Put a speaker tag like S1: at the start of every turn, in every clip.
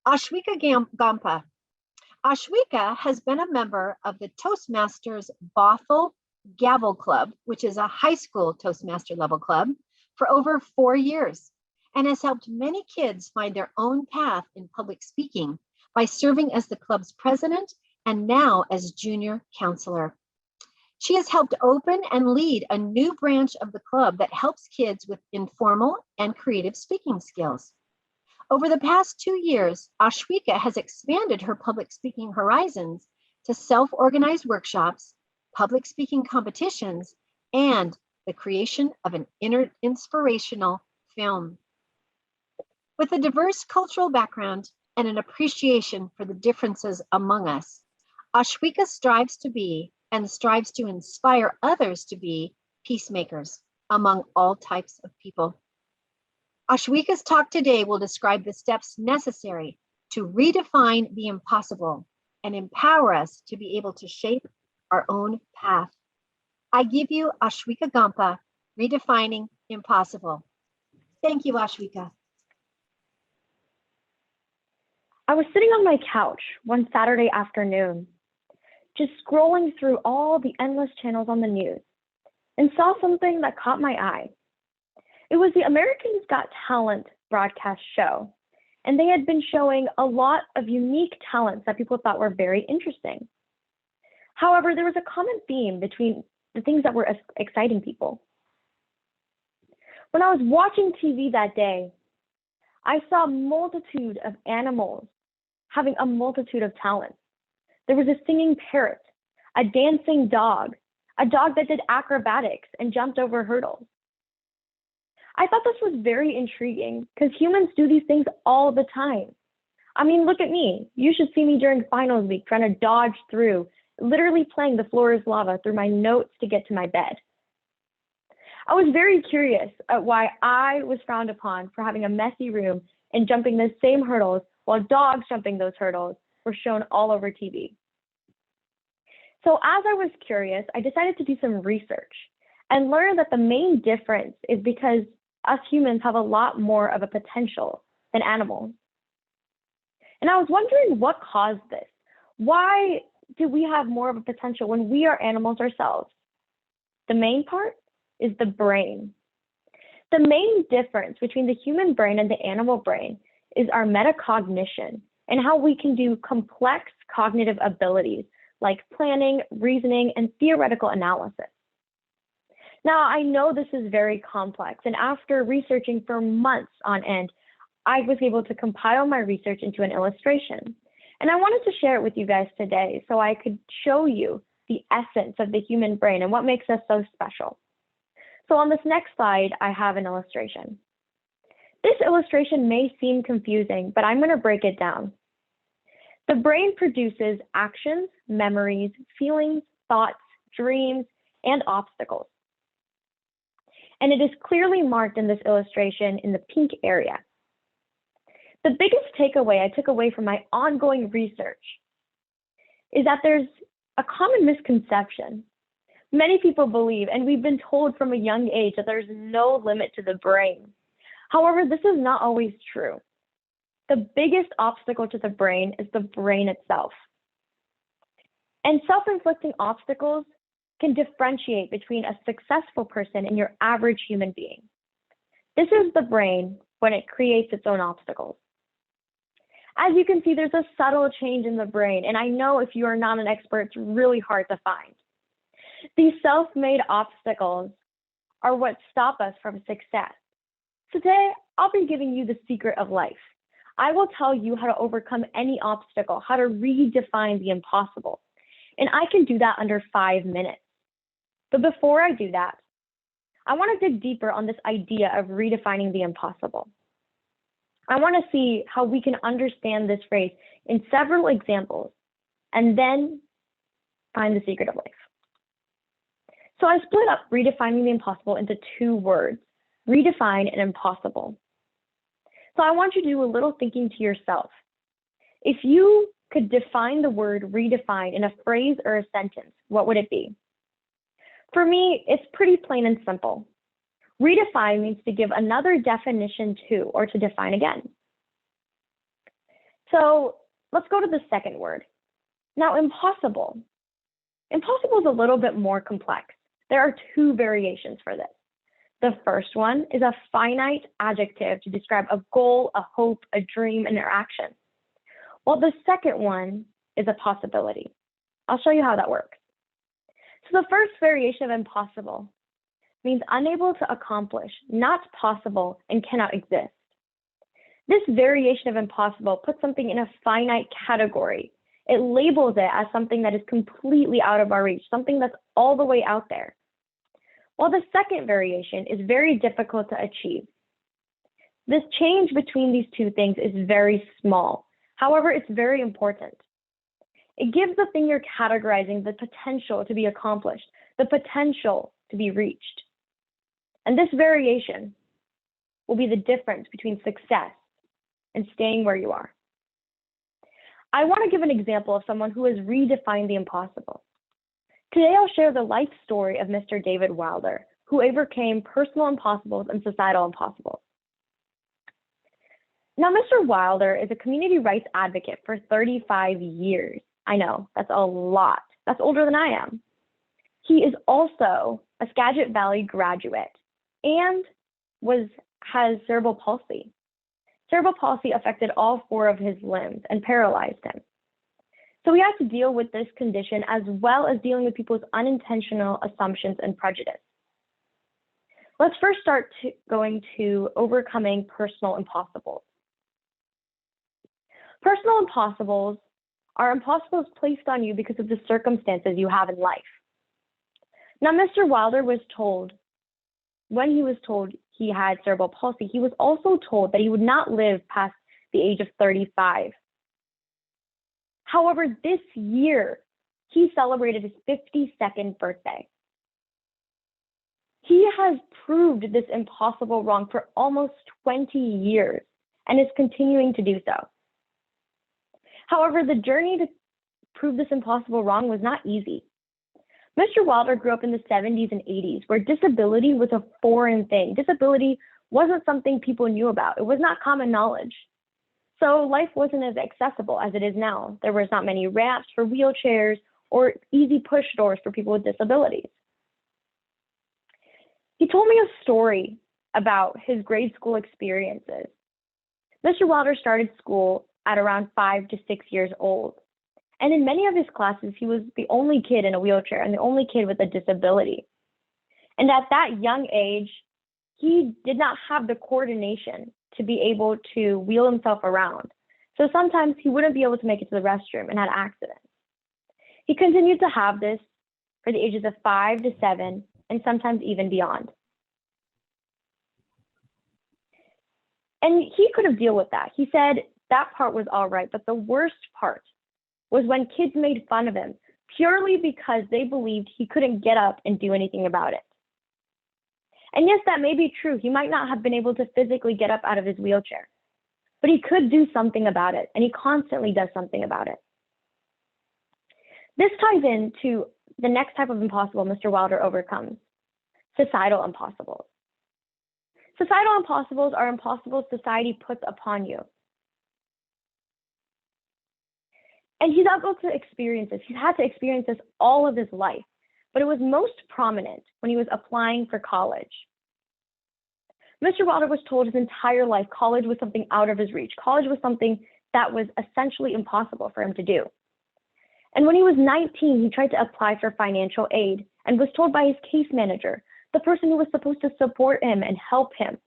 S1: Gampa. Ashwika has been a member of the Toastmasters Bothell Gavel Club, which is a high school Toastmaster level club, for over 4 years, and has helped many kids find their own path in public speaking by serving as the club's president and now as junior counselor. She has helped open and lead a new branch of the club that helps kids with informal and creative speaking skills. Over the past 2 years, Ashwika has expanded her public speaking horizons to self-organized workshops, public speaking competitions, and the creation of an inspirational film. With a diverse cultural background and an appreciation for the differences among us, Ashwika strives to inspire others to be peacemakers among all types of people. Ashwika's talk today will describe the steps necessary to redefine the impossible and empower us to be able to shape our own path. I give you Ashwika Gampa, Redefining Impossible. Thank you, Ashwika.
S2: I was sitting on my couch one Saturday afternoon, just scrolling through all the endless channels on the news, and saw something that caught my eye. It was the Americans Got Talent broadcast show, and they had been showing a lot of unique talents that people thought were very interesting. However, there was a common theme between the things that were exciting people. When I was watching TV that day, I saw a multitude of animals having a multitude of talents. There was a singing parrot, a dancing dog, a dog that did acrobatics and jumped over hurdles. I thought this was very intriguing because humans do these things all the time. I mean, look at me. You should see me during finals week trying to dodge through, literally playing The Floor is Lava through my notes to get to my bed. I was very curious at why I was frowned upon for having a messy room and jumping the same hurdles while dogs jumping those hurdles were shown all over TV. So as I was curious, I decided to do some research and learn that the main difference is because us humans have a lot more of a potential than animals. And I was wondering what caused this. Why do we have more of a potential when we are animals ourselves? The main part is the brain. The main difference between the human brain and the animal brain is our metacognition and how we can do complex cognitive abilities like planning, reasoning, and theoretical analysis. Now, I know this is very complex, and after researching for months on end, I was able to compile my research into an illustration. And I wanted to share it with you guys today so I could show you the essence of the human brain and what makes us so special. So on this next slide, I have an illustration. This illustration may seem confusing, but I'm going to break it down. The brain produces actions, memories, feelings, thoughts, dreams, and obstacles. And it is clearly marked in this illustration in the pink area. The biggest takeaway I took away from my ongoing research is that there's a common misconception. Many people believe, and we've been told from a young age, that there's no limit to the brain. However, this is not always true. The biggest obstacle to the brain is the brain itself. And self-inflicting obstacles can differentiate between a successful person and your average human being. This is the brain when it creates its own obstacles. As you can see, there's a subtle change in the brain, and I know if you are not an expert, it's really hard to find. These self-made obstacles are what stop us from success. Today, I'll be giving you the secret of life. I will tell you how to overcome any obstacle, how to redefine the impossible. And I can do that under 5 minutes. But before I do that, I want to dig deeper on this idea of redefining the impossible. I want to see how we can understand this phrase in several examples and then find the secret of life. So I split up redefining the impossible into 2 words, redefine and impossible. So I want you to do a little thinking to yourself. If you could define the word redefine in a phrase or a sentence, what would it be? For me, it's pretty plain and simple. Redefine means to give another definition to or to define again. So let's go to the second word. Now, impossible. Impossible is a little bit more complex. There are two variations for this. The first one is a finite adjective to describe a goal, a hope, a dream, an interaction. While the second one is a possibility. I'll show you how that works. So the first variation of impossible means unable to accomplish, not possible, and cannot exist. This variation of impossible puts something in a finite category. It labels it as something that is completely out of our reach, something that's all the way out there. While the second variation is very difficult to achieve. This change between these two things is very small. However, it's very important. It gives the thing you're categorizing the potential to be accomplished, the potential to be reached. And this variation will be the difference between success and staying where you are. I want to give an example of someone who has redefined the impossible. Today, I'll share the life story of Mr. David Wilder, who overcame personal impossibles and societal impossibles. Now, Mr. Wilder is a community rights advocate for 35 years. I know, that's a lot. That's older than I am. He is also a Skagit Valley graduate and has cerebral palsy. Cerebral palsy affected all 4 of his limbs and paralyzed him. So we have to deal with this condition as well as dealing with people's unintentional assumptions and prejudice. Let's first start going to overcoming personal impossibles. Personal impossibles are impossibles placed on you because of the circumstances you have in life. Now, Mr. Wilder was told, when he was told he had cerebral palsy, he was also told that he would not live past the age of 35. However, this year, he celebrated his 52nd birthday. He has proved this impossible wrong for almost 20 years and is continuing to do so. However, the journey to prove this impossible wrong was not easy. Mr. Wilder grew up in the 70s and 80s, where disability was a foreign thing. Disability wasn't something people knew about. It was not common knowledge. So life wasn't as accessible as it is now. There was not many ramps for wheelchairs or easy push doors for people with disabilities. He told me a story about his grade school experiences. Mr. Wilder started school at around 5 to 6 years old. And in many of his classes, he was the only kid in a wheelchair and the only kid with a disability. And at that young age, he did not have the coordination to be able to wheel himself around. So sometimes he wouldn't be able to make it to the restroom and had accidents. He continued to have this for the ages of 5 to 7 and sometimes even beyond. And he could have dealt with that. He said that part was all right, but the worst part was when kids made fun of him purely because they believed he couldn't get up and do anything about it. And yes, that may be true. He might not have been able to physically get up out of his wheelchair, but he could do something about it, and he constantly does something about it. This ties into the next type of impossible Mr. Wilder overcomes, societal impossibles. Societal impossibles are impossibles society puts upon you. And he's able to experience this. He's had to experience this all of his life, but it was most prominent when he was applying for college. Mr. Wilder was told his entire life college was something out of his reach. College was something that was essentially impossible for him to do. And when he was 19, he tried to apply for financial aid and was told by his case manager, the person who was supposed to support him and help him,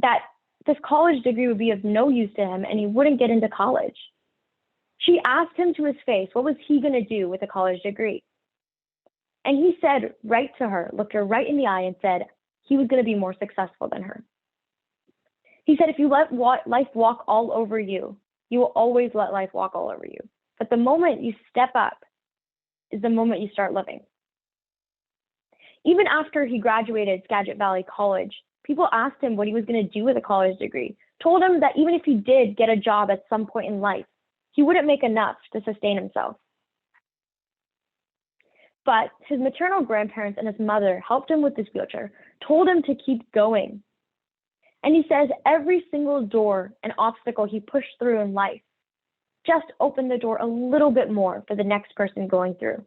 S2: that this college degree would be of no use to him and he wouldn't get into college. She asked him to his face, what was he going to do with a college degree? And he said right to her, looked her right in the eye and said he was going to be more successful than her. He said, if you let life walk all over you, you will always let life walk all over you. But the moment you step up is the moment you start living. Even after he graduated Skagit Valley College, people asked him what he was going to do with a college degree, told him that even if he did get a job at some point in life, he wouldn't make enough to sustain himself. But his maternal grandparents and his mother helped him with this wheelchair, told him to keep going. And he says every single door and obstacle he pushed through in life just opened the door a little bit more for the next person going through,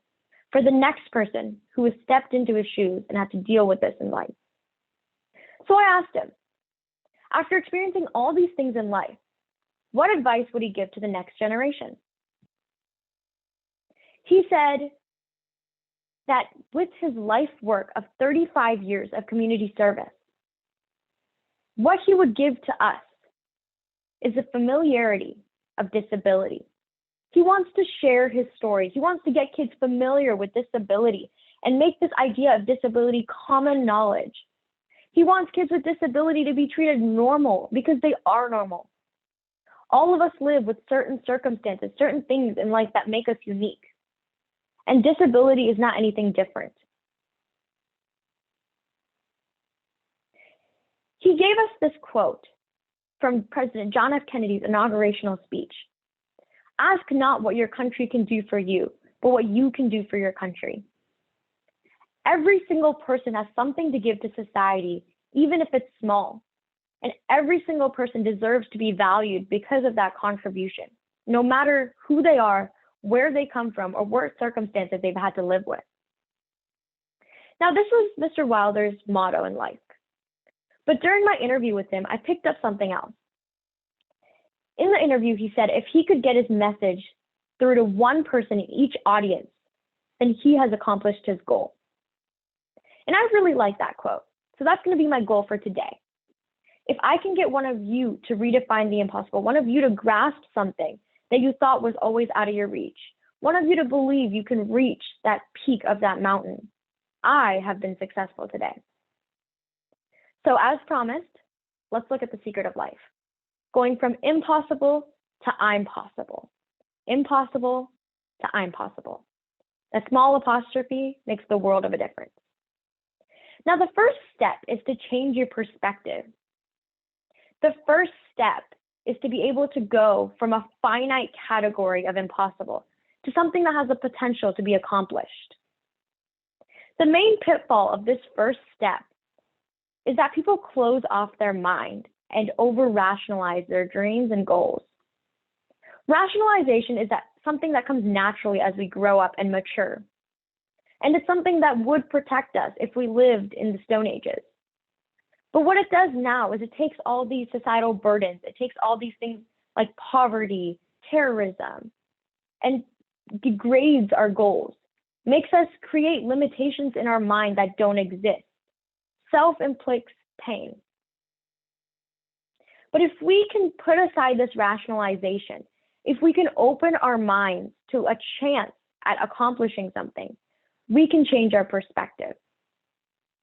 S2: for the next person who has stepped into his shoes and had to deal with this in life. So I asked him, after experiencing all these things in life, what advice would he give to the next generation? He said that with his life work of 35 years of community service, what he would give to us is the familiarity of disability. He wants to share his story. He wants to get kids familiar with disability and make this idea of disability common knowledge. He wants kids with disability to be treated normal because they are normal. All of us live with certain circumstances, certain things in life that make us unique. And disability is not anything different. He gave us this quote from President John F. Kennedy's inaugurational speech. Ask not what your country can do for you, but what you can do for your country. Every single person has something to give to society, even if it's small. And every single person deserves to be valued because of that contribution, no matter who they are, where they come from, or what circumstances they've had to live with. Now, this was Mr. Wilder's motto in life. But during my interview with him, I picked up something else. In the interview, he said if he could get his message through to one person in each audience, then he has accomplished his goal. And I really like that quote. So that's going to be my goal for today. If I can get one of you to redefine the impossible, one of you to grasp something that you thought was always out of your reach, one of you to believe you can reach that peak of that mountain, I have been successful today. So as promised, let's look at the secret of life. Going from impossible to I'm possible. Impossible to I'm possible. That small apostrophe makes the world of a difference. Now, the first step is to change your perspective. The first step is to be able to go from a finite category of impossible to something that has the potential to be accomplished. The main pitfall of this first step is that people close off their mind and over-rationalize their dreams and goals. Rationalization is something that comes naturally as we grow up and mature. And it's something that would protect us if we lived in the Stone Ages. But what it does now is it takes all these societal burdens, it takes all these things like poverty, terrorism, and degrades our goals, makes us create limitations in our mind that don't exist, self-inflicts pain. But if we can put aside this rationalization, if we can open our minds to a chance at accomplishing something, we can change our perspective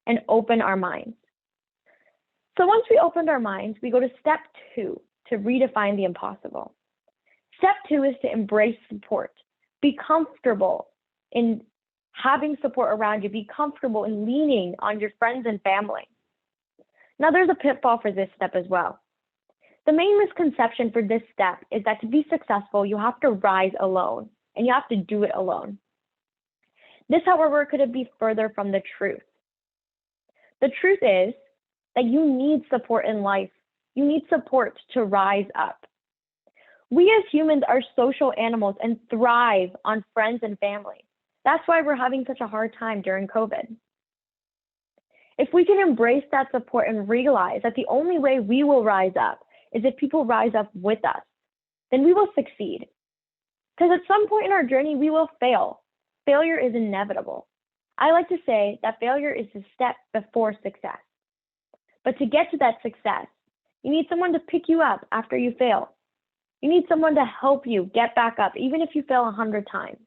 S2: and open our minds. So once we opened our minds, we go to step 2 to redefine the impossible. Step 2 is to embrace support. Be comfortable in having support around you. Be comfortable in leaning on your friends and family. Now, there's a pitfall for this step as well. The main misconception for this step is that to be successful, you have to rise alone, and you have to do it alone. This, however, could be further from the truth. The truth is that you need support in life. You need support to rise up. We as humans are social animals and thrive on friends and family. That's why we're having such a hard time during COVID. If we can embrace that support and realize that the only way we will rise up is if people rise up with us, then we will succeed. Because at some point in our journey, we will fail. Failure is inevitable. I like to say that failure is the step before success. But to get to that success, you need someone to pick you up after you fail. You need someone to help you get back up, even if you fail 100 times.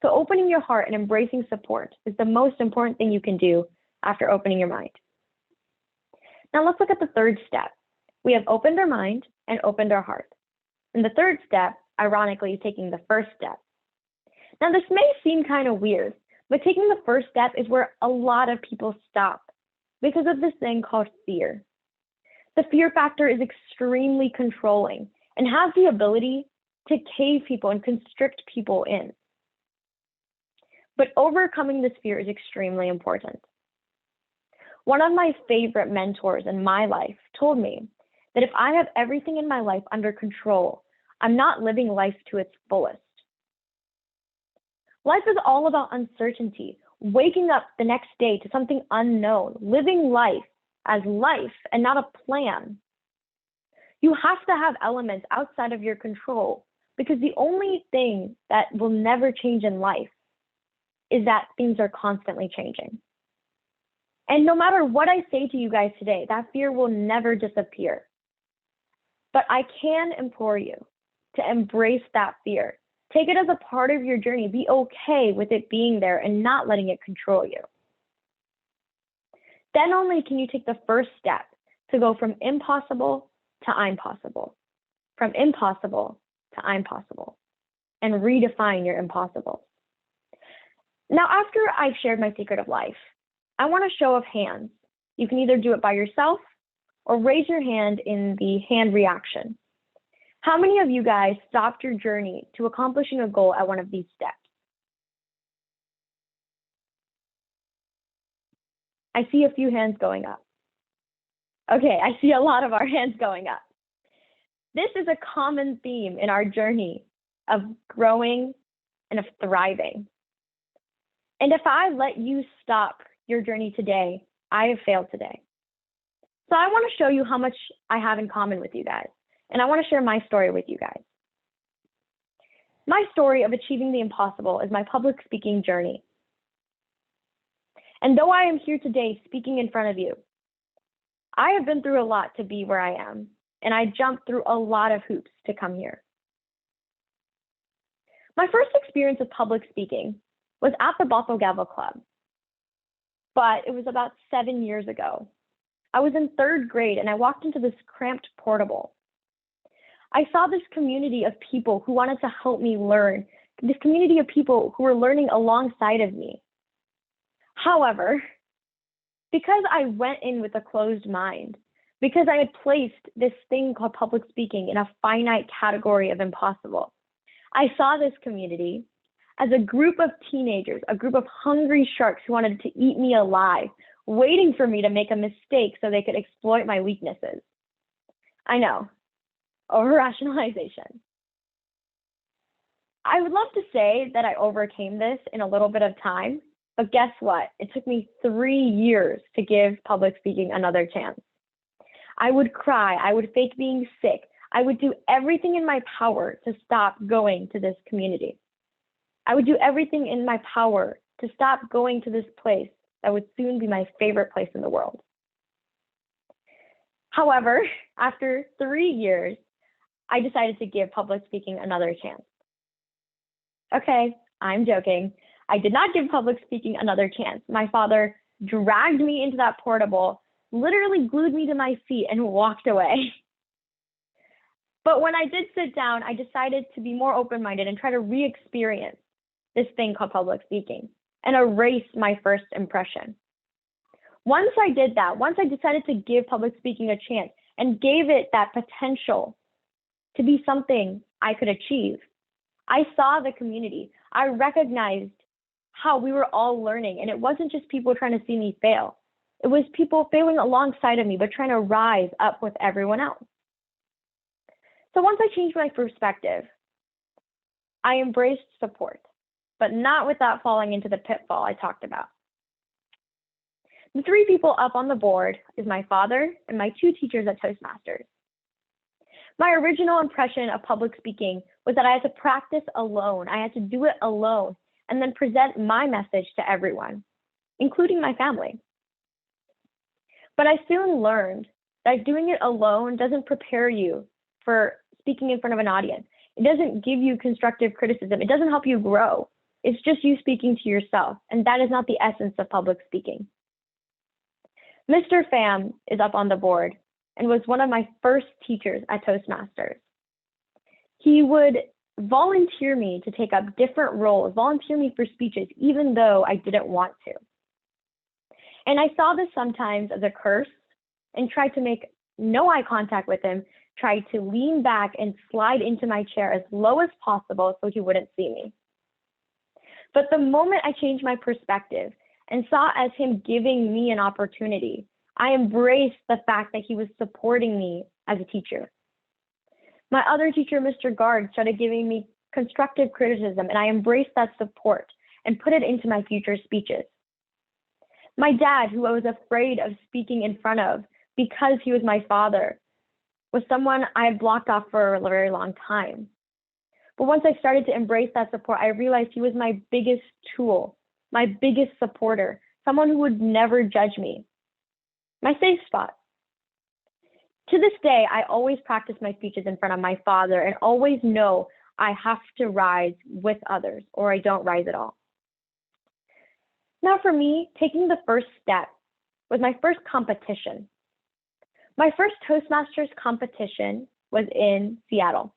S2: So opening your heart and embracing support is the most important thing you can do after opening your mind. Now let's look at the third step. We have opened our mind and opened our heart. And the third step, ironically, is taking the first step. Now this may seem kind of weird, but taking the first step is where a lot of people stop because of this thing called fear. The fear factor is extremely controlling and has the ability to cave people and constrict people in. But overcoming this fear is extremely important. One of my favorite mentors in my life told me that if I have everything in my life under control, I'm not living life to its fullest. Life is all about uncertainty, waking up the next day to something unknown, living life as life and not a plan. You have to have elements outside of your control because the only thing that will never change in life is that things are constantly changing. And no matter what I say to you guys today, that fear will never disappear. But I can implore you to embrace that fear. Take it as a part of your journey. Be okay with it being there and not letting it control you. Then only can you take the first step to go from impossible to I'm possible, from impossible to I'm possible, and redefine your impossible. Now, after I've shared my secret of life, I want a show of hands. You can either do it by yourself or raise your hand in the hand reaction. How many of you guys stopped your journey to accomplishing a goal at one of these steps? I see a few hands going up. Okay, I see a lot of our hands going up. This is a common theme in our journey of growing and of thriving. And if I let you stop your journey today, I have failed today. So I want to show you how much I have in common with you guys. And I want to share my story with you guys. My story of achieving the impossible is my public speaking journey. And though I am here today speaking in front of you, I have been through a lot to be where I am, and I jumped through a lot of hoops to come here. My first experience with public speaking was at the Bothell Gavel Club, but it was about 7 years ago. I was in 3rd grade and I walked into this cramped portable. I saw this community of people who wanted to help me learn, this community of people who were learning alongside of me. However, because I went in with a closed mind, because I had placed this thing called public speaking in a finite category of impossible, I saw this community as a group of teenagers, a group of hungry sharks who wanted to eat me alive, waiting for me to make a mistake so they could exploit my weaknesses. I know, over-rationalization. I would love to say that I overcame this in a little bit of time, but guess what? It took me 3 years to give public speaking another chance. I would cry, I would fake being sick, I would do everything in my power to stop going to this community. I would do everything in my power to stop going to this place that would soon be my favorite place in the world. However, after 3 years, I decided to give public speaking another chance. Okay, I'm joking. I did not give public speaking another chance. My father dragged me into that portable, literally glued me to my seat, and walked away. But when I did sit down, I decided to be more open-minded and try to re-experience this thing called public speaking and erase my first impression. Once I did that, once I decided to give public speaking a chance and gave it that potential to be something I could achieve, I saw the community. I recognized how we were all learning, and it wasn't just people trying to see me fail. It was people failing alongside of me, but trying to rise up with everyone else. So once I changed my perspective, I embraced support, but not without falling into the pitfall I talked about. The 3 people up on the board is my father and my 2 teachers at Toastmasters. My original impression of public speaking was that I had to practice alone. I had to do it alone and then present my message to everyone, including my family. But I soon learned that doing it alone doesn't prepare you for speaking in front of an audience. It doesn't give you constructive criticism. It doesn't help you grow. It's just you speaking to yourself, and that is not the essence of public speaking. Mr. Pham is up on the board and was one of my first teachers at Toastmasters. He would volunteer me to take up different roles, volunteer me for speeches, even though I didn't want to. And I saw this sometimes as a curse and tried to make no eye contact with him, tried to lean back and slide into my chair as low as possible so he wouldn't see me. But the moment I changed my perspective and saw as him giving me an opportunity. I embraced the fact that he was supporting me as a teacher. My other teacher, Mr. Guard, started giving me constructive criticism, and I embraced that support and put it into my future speeches. My dad, who I was afraid of speaking in front of because he was my father, was someone I had blocked off for a very long time. But once I started to embrace that support, I realized he was my biggest tool, my biggest supporter, someone who would never judge me, my safe spot. To this day, I always practice my speeches in front of my father and always know I have to rise with others or I don't rise at all. Now for me, taking the first step was my first competition. My first Toastmasters competition was in Seattle.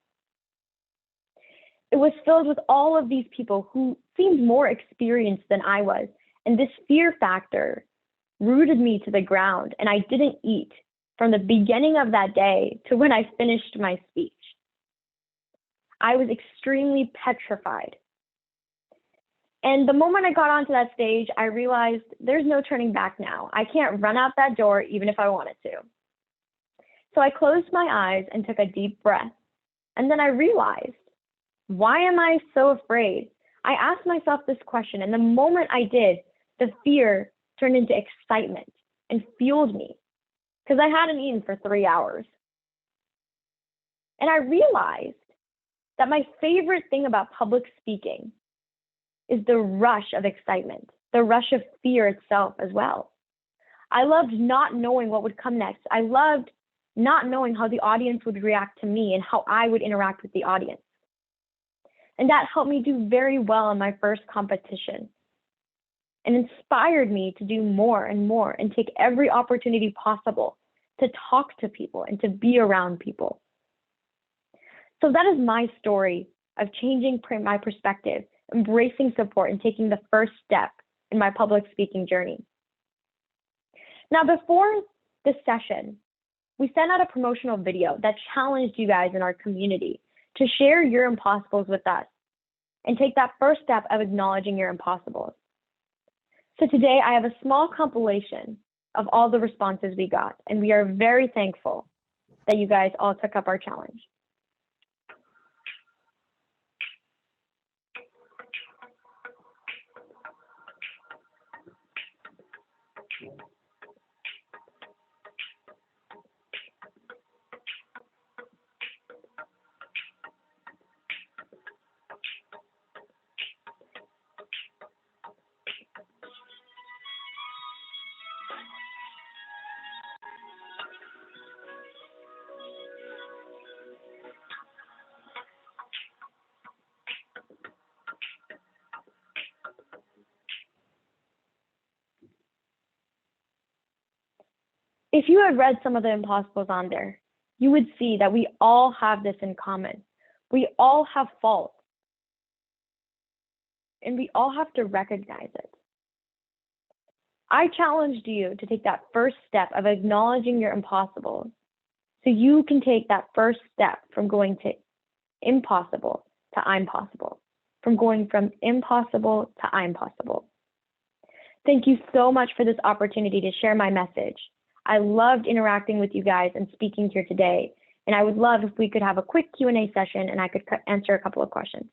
S2: It was filled with all of these people who seemed more experienced than I was, and this fear factor rooted me to the ground, and I didn't eat from the beginning of that day to when I finished my speech. I was extremely petrified. And the moment I got onto that stage, I realized there's no turning back now. I can't run out that door even if I wanted to. So I closed my eyes and took a deep breath. And then I realized, why am I so afraid? I asked myself this question, and the moment I did, the fear turned into excitement and fueled me because I hadn't eaten for 3 hours. And I realized that my favorite thing about public speaking is the rush of excitement, the rush of fear itself as well. I loved not knowing what would come next. I loved not knowing how the audience would react to me and how I would interact with the audience. And that helped me do very well in my first competition and inspired me to do more and more and take every opportunity possible to talk to people and to be around people. So that is my story of changing my perspective, embracing support, and taking the first step in my public speaking journey. Now, before this session, we sent out a promotional video that challenged you guys in our community to share your impossibles with us and take that first step of acknowledging your impossibles. So today I have a small compilation of all the responses we got, and we are very thankful that you guys all took up our challenge. If you had read some of the impossibles on there, you would see that we all have this in common. We all have faults, and we all have to recognize it. I challenged you to take that first step of acknowledging your impossibles so you can take that first step from going to impossible to I'm possible, from going from impossible to I'm possible. Thank you so much for this opportunity to share my message. I loved interacting with you guys and speaking here today, and I would love if we could have a quick Q&A session and I could answer a couple of questions.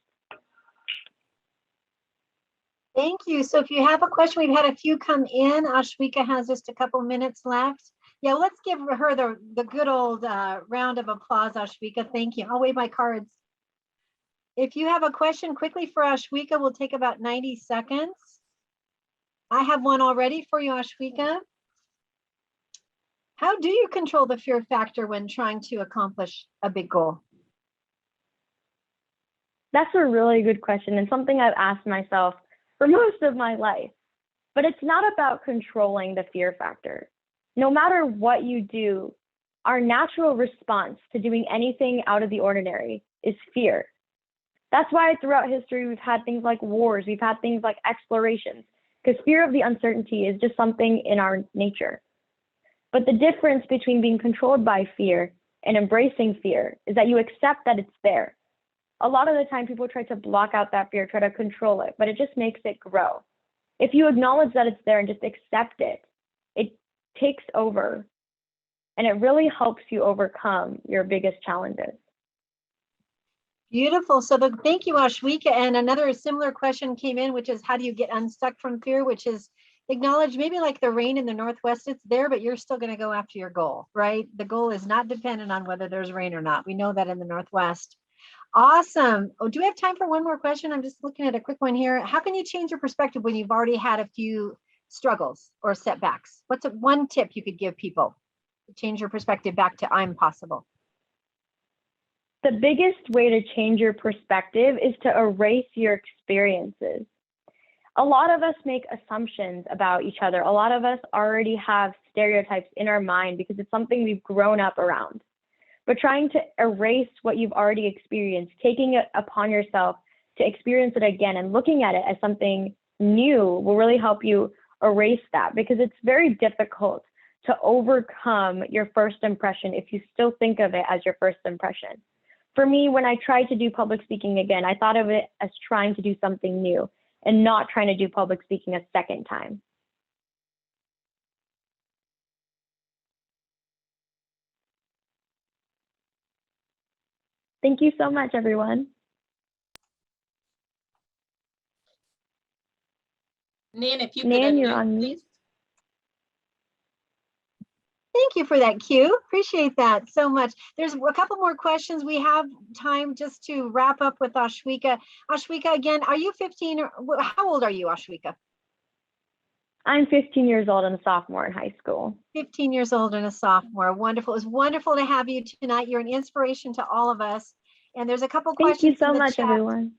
S1: Thank you. So if you have a question, we've had a few come in. Ashwika has just a couple minutes left. Yeah, let's give her the good old round of applause, Ashwika. Thank you. I'll wave my cards. If you have a question quickly for Ashwika, we'll take about 90 seconds. I have one already for you, Ashwika. How do you control the fear factor when trying to accomplish a big goal?
S2: That's a really good question and something I've asked myself for most of my life. But it's not about controlling the fear factor. No matter what you do, our natural response to doing anything out of the ordinary is fear. That's why throughout history, we've had things like wars, we've had things like explorations, because fear of the uncertainty is just something in our nature. But the difference between being controlled by fear and embracing fear is that you accept that it's there. A lot of the time people try to block out that fear, try to control it, but it just makes it grow. If you acknowledge that it's there and just accept it, it takes over and it really helps you overcome your biggest challenges.
S1: Beautiful. So thank you, Ashwika. And another similar question came in, which is how do you get unstuck from fear, which is acknowledge maybe like the rain in the Northwest, it's there, but you're still going to go after your goal, right? The goal is not dependent on whether there's rain or not. We know that in the Northwest. Awesome. Oh, do we have time for one more question? I'm just looking at a quick one here. How can you change your perspective when you've already had a few struggles or setbacks? What's one tip you could give people to change your perspective back to I'm possible?
S2: The biggest way to change your perspective is to erase your experiences. A lot of us make assumptions about each other. A lot of us already have stereotypes in our mind because it's something we've grown up around. But trying to erase what you've already experienced, taking it upon yourself to experience it again and looking at it as something new will really help you erase that, because it's very difficult to overcome your first impression if you still think of it as your first impression. For me, when I tried to do public speaking again, I thought of it as trying to do something new and not trying to do public speaking a second time. Thank you so much, everyone.
S3: Nan, if you could
S2: Nan, you're
S3: unmute,
S2: on
S3: please.
S2: mute.
S1: Thank you for that, Q. Appreciate that so much. There's a couple more questions. We have time just to wrap up with Ashwika. Ashwika, again, are you 15 or how old are you, Ashwika?
S2: I'm 15 years old and a sophomore in high school.
S1: 15 years old and a sophomore. Wonderful. It's wonderful to have you tonight. You're an inspiration to all of us. And there's a couple questions.
S2: Thank you so
S1: in the
S2: much,
S1: chat.
S2: everyone.